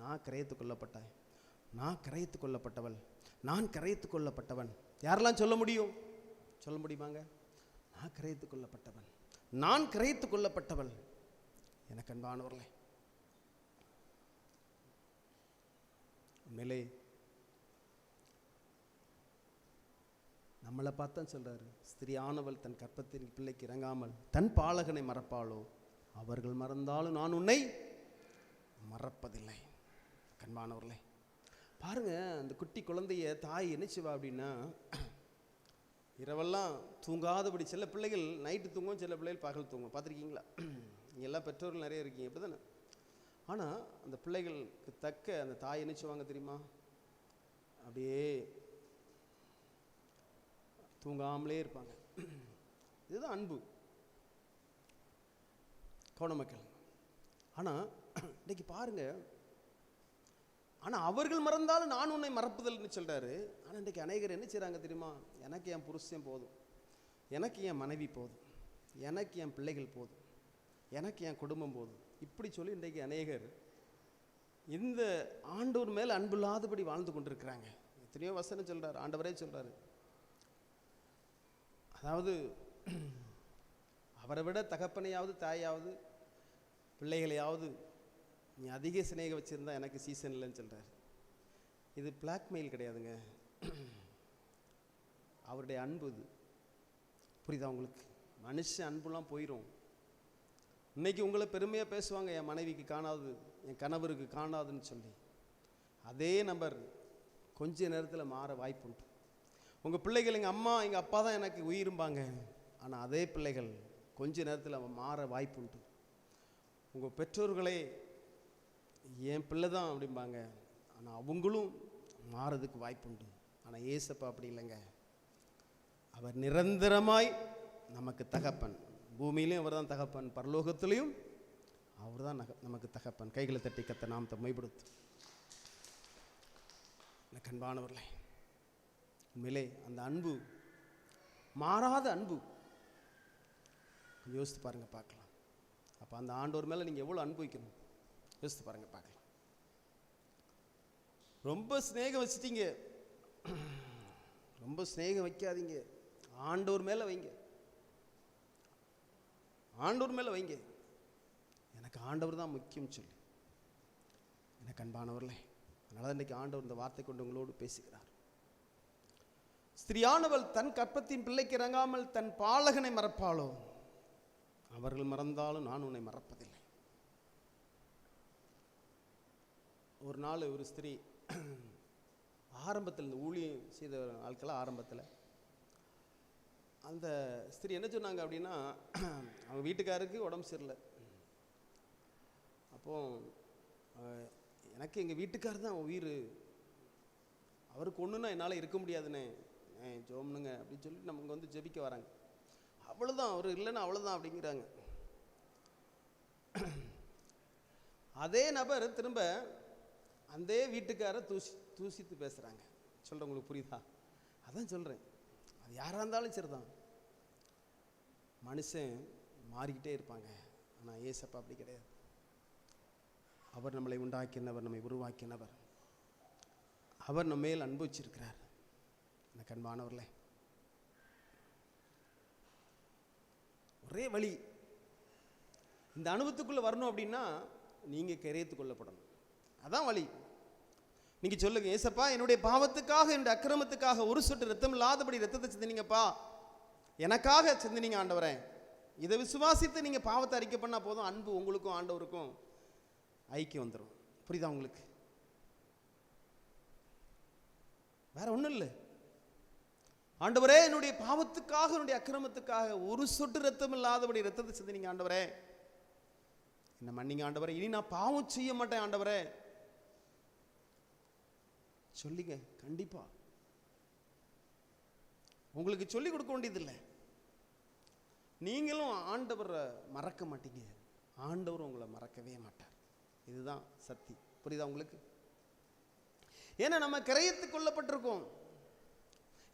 நான் கரையத்து கொல்லப்பட்டேன், நான் கரையத்து கொல்லப்பட்டவள், நான் கரையத்து கொல்லப்பட்டவன். யாரெல்லாம் சொல்ல முடியும்? சொல்ல முடியுமாங்க? நான் கரையத்து கொல்லப்பட்டவன், நான் கரையத்து கொல்லப்பட்டவள். எனக்கு அன்பானவர்களே, உண்மையிலே நம்மளை பார்த்தான் சொல்றாரு, ஸ்திரியானவள் தன் கற்பத்தின் பிள்ளைக்கு இறங்காமல் தன் பாலகனை மறப்பாளோ, அவர்கள் மறந்தாலும் நான் உன்னை மறப்பதில்லை. கண்பானவர்களே பாருங்க, அந்த குட்டி குழந்தைய தாய் என்ன செய்வா அப்படின்னா, இரவெல்லாம் தூங்காதபடி, சில பிள்ளைகள் நைட்டு தூங்கும், சில பிள்ளைகள் பகல் தூங்கும். பார்த்துருக்கீங்களா? நீங்கள் எல்லாம் பெற்றோர்கள் நிறைய இருக்கீங்க, இப்படி தானே? ஆனால் அந்த பிள்ளைகளுக்கு தக்க அந்த தாய் என்ன செய்வாங்க தெரியுமா? அப்படியே தூங்காமலே இருப்பாங்க. இதுதான் அன்பு, கவனமக்கள். ஆனால் இன்னைக்கு பாருங்க, ஆனால் அவர்கள் மறந்தாலும் நான் உன்னை மறப்புதல்னு சொல்றாரு. ஆனால் இன்றைக்கு அநேகர் என்ன செய்கிறாங்க தெரியுமா? எனக்கு என் புருஷன் போதும், எனக்கு என் மனைவி போதும், எனக்கு என் பிள்ளைகள் போதும், எனக்கு என் குடும்பம் போதும், இப்படி சொல்லி இன்றைக்கு அநேகர் இந்த ஆண்டவர் மேல் அன்பு இல்லாதபடி வாழ்ந்து கொண்டிருக்கிறாங்க. எத்தனையோ வசனம் சொல்றாரு, ஆண்டவரே சொல்றாரு, அதாவது அவரை விட தகப்பனையாவது தாயாவது பிள்ளைகளையாவது நீ அதிக சிநேகம் வச்சுருந்தா எனக்கு சீசன் இல்லைன்னு சொல்கிறார். இது பிளாக்மெயில் கிடையாதுங்க, அவருடைய அன்பு. இது புரியுதா உங்களுக்கு? மனுஷ அன்புலாம் போயிடும். இன்னைக்கு உங்களை பெருமையாக பேசுவாங்க, என் மனைவிக்கு காணாது, என் கணவருக்கு காணாதுன்னு சொல்லி. அதே நபர் கொஞ்ச நேரத்தில் மாற வாய்ப்புண்டு. உங்கள் பிள்ளைகள் எங்கள் அம்மா எங்கள் அப்பா தான் எனக்கு உயிரும்பாங்க, ஆனால் அதே பிள்ளைகள் கொஞ்ச நேரத்தில் மாற வாய்ப்புண்டு. உங்கள் பெற்றோர்களே என் பிள்ளை தான் அப்படிம்பாங்க, ஆனால் அவங்களும் மாறதுக்கு வாய்ப்புண்டு. ஆனால் ஏசப்பா அப்படி இல்லைங்க, அவர் நிரந்தரமாய் நமக்கு தகப்பன். பூமியிலையும் அவர் தான் தகப்பன், பரலோகத்திலையும் அவர் தான் நமக்கு தகப்பன். கைகளை தட்டி கத்த நாம் மைப்படுத்து. கண்பானவர்களே, உண்மையிலே அந்த அன்பு மாறாத அன்பு. யோசித்து பாருங்க, பார்க்கலாம். அப்போ அந்த ஆண்டவர் மேலே நீங்கள் எவ்வளோ அன்பு வைக்கணும் யோசித்து பாருங்க, பார்க்கலாம். ரொம்ப ஸ்நேகம் வச்சுட்டீங்க, ரொம்ப ஸ்நேகம் வைக்காதீங்க, ஆண்டவர் மேலே வைங்க, ஆண்டவர் மேலே வைங்க. எனக்கு ஆண்டவர் தான் முக்கியம் சொல்லி. எனக்கு அன்பானவர்களே, அதனால இன்றைக்கி ஆண்டவர் இந்த வார்த்தை கொண்டு உங்களோடு பேசுகிறார். ஸ்திரியானவள் தன் கற்பத்தின் பிள்ளைக்கு இறங்காமல் தன் பாலகனை மறப்பாளோ, அவர்கள் மறந்தாலும் நான் உன்னை மறப்பதில்லை. ஒரு நாள் ஒரு ஸ்திரீ ஆரம்பத்தில், இந்த ஊழியம் செய்த ஆட்களாக ஆரம்பத்தில், அந்த ஸ்திரீ என்ன சொன்னாங்க அப்படின்னா, அவங்க வீட்டுக்காருக்கு உடம்பு சரியில்லை. அப்போது எனக்கு எங்கள் வீட்டுக்காரர் தான் உயிர், அவருக்கு ஒன்றுனா என்னால் இருக்க முடியாதுண்ணே, ஜோம்னுங்க அப்படின்னு சொல்லி நமக்கு வந்து ஜெபிக்க வராங்க. அவ்வளோதான், அவர் இல்லைன்னா அவ்வளோதான் அப்படிங்கிறாங்க. அதே நபர் திரும்ப அந்த வீட்டுக்கார தூசித்து பேசுகிறாங்க. சொல்கிறேன், உங்களுக்கு புரியுதா? அதான் சொல்கிறேன், அது யாராக இருந்தாலும் சரிதான், மனுஷன் மாறிக்கிட்டே இருப்பாங்க. ஆனால் ஏசப்பா அப்படி கிடையாது. அவர் நம்மளை உண்டாக்கினவர், நம்மை உருவாக்கினவர், அவர் நம்ம மேல் அன்பு வச்சிருக்கிறார். எனக்கு அன்பானவர்களே, ஒரே வழி, இந்த அனுபவத்துக்குள்ளே வரணும் அப்படின்னா நீங்கள் கரையத்து கொள்ளப்படணும். அதான் வழி. நீங்கள் சொல்லுங்க, ஏசப்பா என்னுடைய பாவத்துக்காக, என்னுடைய அக்கிரமத்துக்காக ஒரு சொட்டு ரத்தம் இல்லாதபடி ரத்தத்தை சிந்தினீங்கப்பா, எனக்காக சிந்தினீங்க ஆண்டவரே. இதை விசுவாசித்து நீங்கள் பாவத்தை அறிக்கை பண்ணால் போதும், அன்பு உங்களுக்கும் ஆண்டவருக்கும் ஐக்கியம் வந்துடும். புரியுதா உங்களுக்கு? வேற ஒன்றும் இல்லை. ஆண்டவரே என்னுடைய பாவத்துக்காக, என்னுடைய அக்கிரமத்துக்காக ஒரு சொட்டு ரத்தம் இல்லாதபடி ரத்தத்தை சிந்தினீங்க ஆண்டவரே, என்ன மன்னிங்க ஆண்டவரே, இனி நான் பாவம் செய்ய மாட்டேன் ஆண்டவரே சொல்லிங்க. கண்டிப்பா உங்களுக்கு சொல்லிக் கொடுக்க வேண்டியதில்லை. நீங்களும் ஆண்டவரை மறக்க மாட்டீங்க, ஆண்டவர் உங்களை மறக்கவே மாட்டார். இதுதான் சக்தி. புரியுதா உங்களுக்கு? ஏன்னா நம்ம கிரயத்து கொள்ளப்பட்டிருக்கோம்.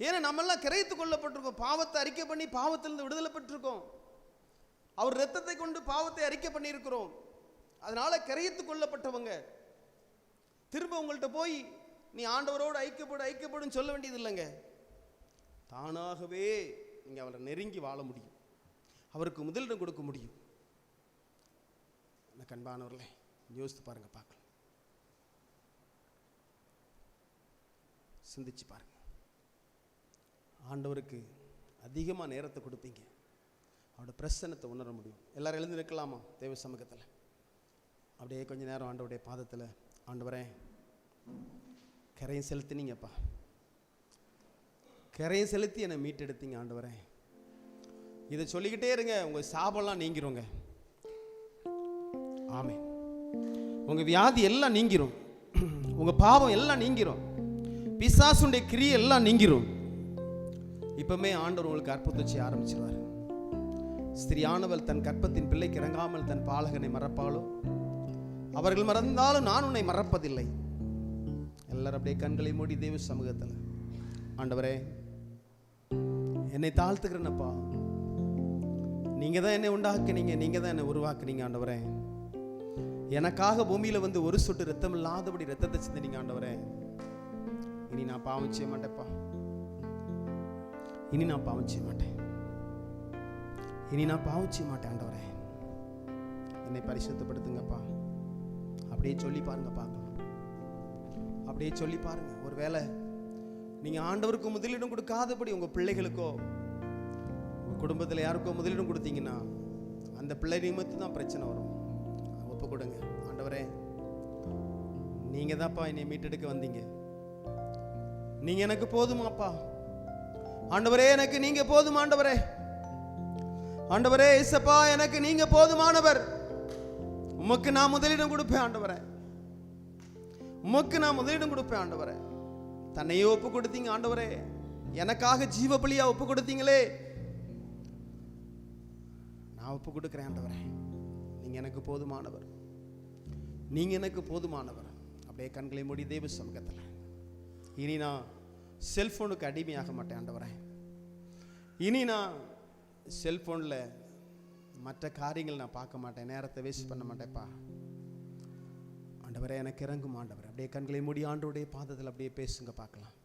ஏன்னா நம்மெல்லாம் கிரயத்து கொள்ளப்பட்டிருக்கோம். பாவத்தை அறிக்கை பண்ணி பாவத்திலிருந்து விடுதலை பெற்றிருக்கோம். அவர் இரத்தத்தை கொண்டு பாவத்தை அறிக்கை பண்ணியிருக்கிறோம். அதனால கிரயத்து கொள்ளப்பட்டவங்க திரும்ப உங்கள்கிட்ட போய் நீ ஆண்டவரோடு ஐக்கியப்படுன்னு சொல்ல வேண்டியது இல்லைங்க. தானாகவே நீங்க அவரை நெருங்கி வாழ முடியும். அவருக்கு முதலிடம் கொடுக்க முடியும். கண்பானவர்களே, யோசித்து பாருங்க, பார்க்கலாம், சிந்திச்சு பாருங்க. ஆண்டவருக்கு அதிகமாக நேரத்தை கொடுப்பீங்க, அவரோட பிரசன்னத்தை உணர முடியும். எல்லாரும் எழுந்து நிற்கலாமா? தேவ சமூகத்தில் அப்படியே கொஞ்ச நேரம் ஆண்டவருடைய பாதத்தில், ஆண்டவரே கரையும் செலுத்தினீங்கப்பா, கரையை செலுத்தி என்னை மீட்டெடுத்தீங்க ஆண்டவரே. இதை சொல்லிக்கிட்டே இருங்க, உங்கள் சாபம்லாம் நீங்கிருங்க. ஆமென். உங்கள் வியாதி எல்லாம் நீங்கிரும், உங்கள் பாவம் எல்லாம் நீங்கிரும், பிசாசுடைய கிரியை எல்லாம் நீங்கிரும். இப்பவுமே ஆண்டவர் உங்களுக்கு அற்புதம் செய்ய ஆரம்பிச்சிருவார். ஸ்திரியானவள் தன் கற்பத்தின் பிள்ளைக்கு இறங்காமல் தன் பாலகனை மறப்பாளோ? அவர்கள் மறந்தாலும் நான் உன்னை மறப்பதில்லை. எல்லாரும் அப்படியே கண்களை மூடி தேவ சமூகத்தில், ஆண்டவரே என்னை தாழ்த்துக்கிறேன்னப்பா, நீங்க தான் என்னை உண்டாக்குனீங்க, நீங்க தான் என்னை உருவாக்குனீங்க ஆண்டவரே. எனக்காக பூமியில வந்து ஒரு சொட்டு ரத்தம் இல்லாதபடி ரத்தத்தை சிந்தினீங்க ஆண்டவரே. இனி நான் பாவம் செய்ய மாட்டேப்பா, இனி நான் பாவம் செய்ய மாட்டேன், இனி நான் பாவம் செய்ய மாட்டேன் ஆண்டவரே, என்னை பரிசுத்தப்படுத்துங்கப்பா. அப்படியே சொல்லி பாருங்க, பார்க்கலாம், அப்படியே சொல்லி பாருங்க. ஒருவேளை நீங்க ஆண்டவருக்கு முதலிடம் கொடுக்காதபடி உங்க பிள்ளைகளுக்கோ உங்க குடும்பத்தில் யாருக்கோ முதலிடம் கொடுத்தீங்கன்னா அந்த பிள்ளை நிமித்து தான் பிரச்சனை வரும். ஒப்பு கொடுங்க. ஆண்டவரே நீங்க தான்ப்பா என்னை மீட்டெடுக்க வந்தீங்க, நீங்க எனக்கு போதுமாப்பா ஆண்டவரே, எனக்கு நீங்க போதும் ஆண்டவரே. ஆண்டவரே இயேசுப்பா, எனக்கு நீங்க போதுமானவர். உமக்கு நான் முதலிடம் கொடுப்பேன் ஆண்டவரே, உமக்கு நான் முதலிடம் கொடுப்பேன் ஆண்டவரே. தன்னையே ஒப்பு கொடுத்தீங்க ஆண்டவரே, எனக்காக ஜீவ பலியா ஒப்பு கொடுத்தீங்களே, நான் ஒப்பு கொடுக்கிறேன் ஆண்டவரே. நீங்க எனக்கு போதுமானவர், நீங்க எனக்கு போதுமானவர். அப்படியே கண்களை மூடி தேவ சமூகத்தில், இனி நான் செல்போனுக்கு அடிமையாக மாட்டேன் ஆண்டவரே. இனி நான் செல்போனில் மற்ற காரியங்கள் நான் பார்க்க மாட்டேன், நேரத்தை வேஸ்ட் பண்ண மாட்டேன்ப்பா ஆண்டவரே. எனக்கு இறங்கும் ஆண்டவரே. அப்படியே கண்களை மூடி ஆண்டவருடைய பாதத்தில் அப்படியே பேசுங்க, பார்க்கலாம்,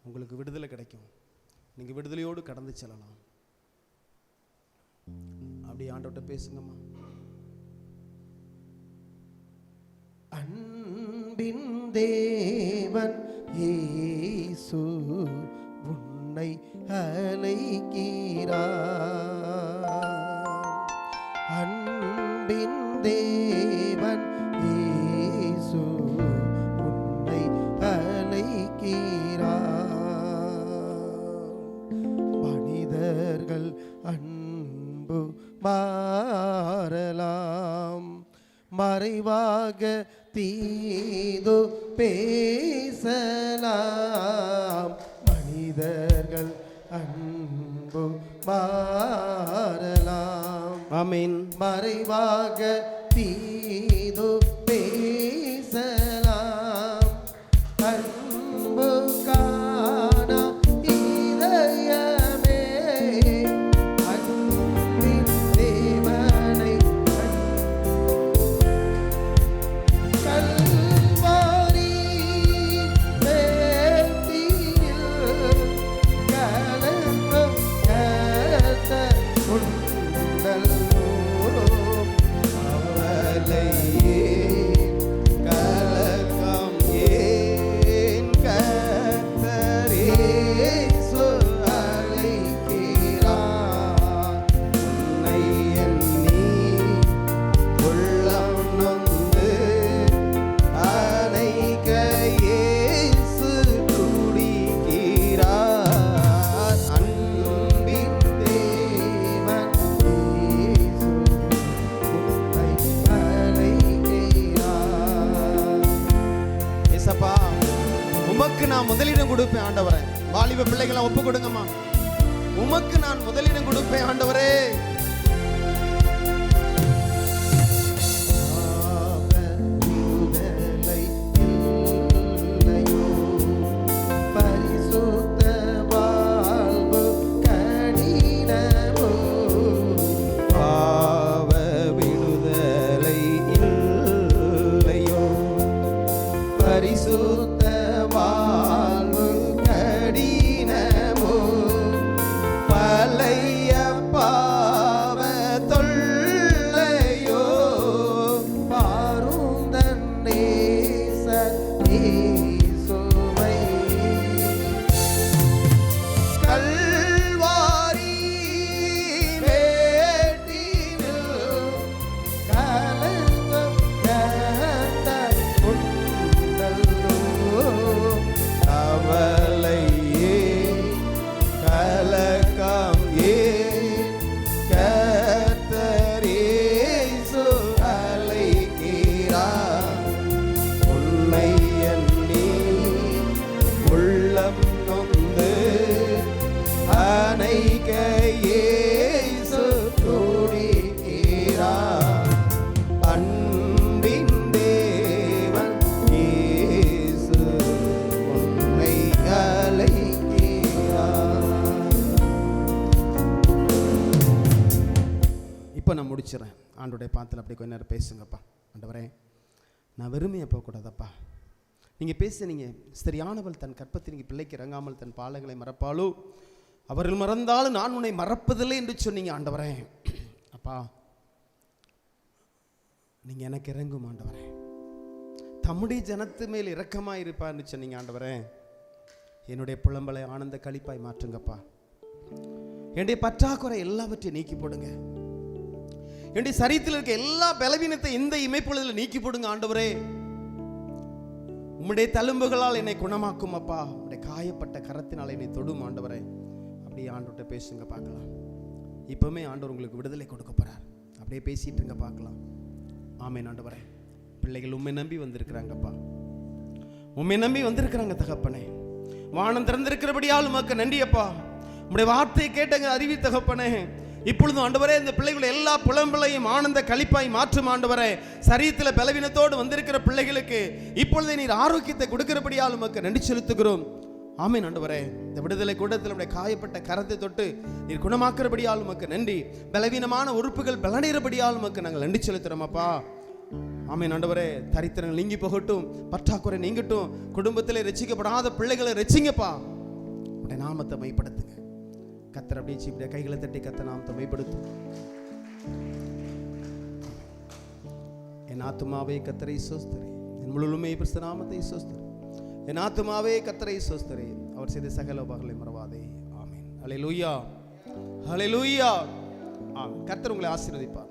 உங்களுக்கு விடுதலை கிடைக்கும். நீங்கள் விடுதலையோடு கடந்து செல்லலாம். அப்படியே ஆண்டவர்கிட்ட பேசுங்கம்மா. அன்பின் தேவன் இயேசு உன்னை அழைக்கிறார். அன்பின் தேவன் இயேசு உன்னை அழைக்கிறார். மனிதர்கள் அன்பு மாறலாம், மறைவாக தீது பேசலாம். மனிதர்கள் அன்பு மாறலாம், ஆமென். மறைவாக தீது பேசலாம். அன்பு காணா இதயமே அன்பின் தேவனை கல்வாரி வேதியில் கலங்கம் கத்த உண்டல்லோ. அவளையே கலக்கம் ஏன் கர்த்தர் இயேசு அழைக்கிறார். உன்னை எண்ணி உள்ளம் நொந்து அணைக்க இயேசு துடிக்கிறார். அன்பின் தேவன் இயேசு உன்னை அழைக்கிறார். ஏசப்பா, உமக்கு நான் முதலிடம் கொடுப்பேன் ஆண்டவரே. வாலிப பிள்ளைகளை ஒப்பு கொடுங்கம்மா. உமக்கு நான் முதலிடம் கொடுப்பேன் ஆண்டவரே. பாவ விடுதலை இல்லை முடிச்சிடறேன். ஆண்டோடைய பாத்தில் அப்படி கொஞ்ச நேரம் பேசுங்கப்பா. ஆண்டவரே, நான் வெறுமையை போகக்கூடாதப்பா. நீங்கள் பேசுனீங்க, ஸ்திரியானவள் தன் கற்பத்தின் பிள்ளைக்கு இறங்காமல் தன் பாலங்களை மறப்பாளோ, அவர்கள் மறந்தாலும் நான் உன்னை மறப்பதில்லை என்று சொன்னீங்க. ஆண்டவரே அப்பா, நீங்கள் எனக்கு இறங்கும் ஆண்டவரே. தம்முடைய ஜனத்து மேல் இரக்கமாக இருப்பான்னு சொன்னீங்க. ஆண்டவரே, என்னுடைய புலம்பலை ஆனந்த களிப்பாய் மாற்றுங்கப்பா. என்னுடைய பற்றாக்குறை எல்லாவற்றையும் நீக்கி போடுங்க. என்னுடைய சரீரத்தில் இருக்க எல்லா பலவீனத்தை இந்த இமைப்பொழுதில் நீக்கி போடுங்க ஆண்டவரே. உம்முடைய தழும்புகளால் என்னை குணமாக்கும் அப்பா. உம்முடைய காயப்பட்ட கரத்தினால் என்னை தொடும் ஆண்டவரே. அப்படியே ஆண்டவர்கிட்ட பேசுங்க பார்க்கலாம். இப்பவுமே ஆண்டவர் உங்களுக்கு விடுதலை கொடுக்க போறார். அப்படியே பேசிட்டுங்க பார்க்கலாம். ஆமென் ஆண்டவரே. பிள்ளைகள் உம்மை நம்பி வந்திருக்கிறாங்கப்பா, உம்மை நம்பி வந்திருக்கிறாங்க தகப்பனே. வானம் திறந்திருக்கிறபடியால் உமக்கு நன்றி அப்பா. உம்முடைய வார்த்தையை கேட்டங்க அறிவி தகப்பனே. இப்பொழுதும் ஆண்டவரே, இந்த பிள்ளைகளுடைய எல்லா புலம்பலையும் ஆனந்த களிப்பாய் மாற்றும் ஆண்டவரே. சரீரத்தில் பலவீனத்தோடு வந்திருக்கிற பிள்ளைகளுக்கு இப்பொழுதே நீர் ஆரோக்கியத்தை கொடுக்கிறபடியால் உமக்கு நன்றி செலுத்துகிறோம். ஆமென் ஆண்டவரே. இந்த விடுதலை கூடத்தில் உடைய காயப்பட்ட கரத்தை தொட்டு நீர் குணமாக்குறபடியால் உமக்கு நன்றி. பலவீனமான உறுப்புகள் பலனேறபடியால் உமக்கு நாங்கள் நன்றி செலுத்துறோம் அப்பா. ஆமென் ஆண்டவரே. தரித்திரங்கள் நீங்கி போகட்டும், பற்றாக்குறை நீங்கட்டும். குடும்பத்தில் ரட்சிக்கப்படாத பிள்ளைகளை ரட்சிங்கப்பா. உடைய நாமத்தை மைப்படுத்துங்க. கத்தர் அப்படியே இப்படியே கைகளை தட்டி கத்த நாமத்தை மைப்படுத்தும். என் ஆத்துமாவே கத்தரை சோஸ்தரே, என் முழுமே கிறிஸ்து நாமத்தை சோஸ்தரே. என் ஆத்துமாவே கத்தரை சோஸ்தரே, அவர் செய்த சகல உபகாரங்களை மறவாதே. ஆமென். ஹல்லேலூயா, ஹல்லேலூயா. ஆமென். கர்த்தர் உங்களை ஆசீர்வதிப்பார்.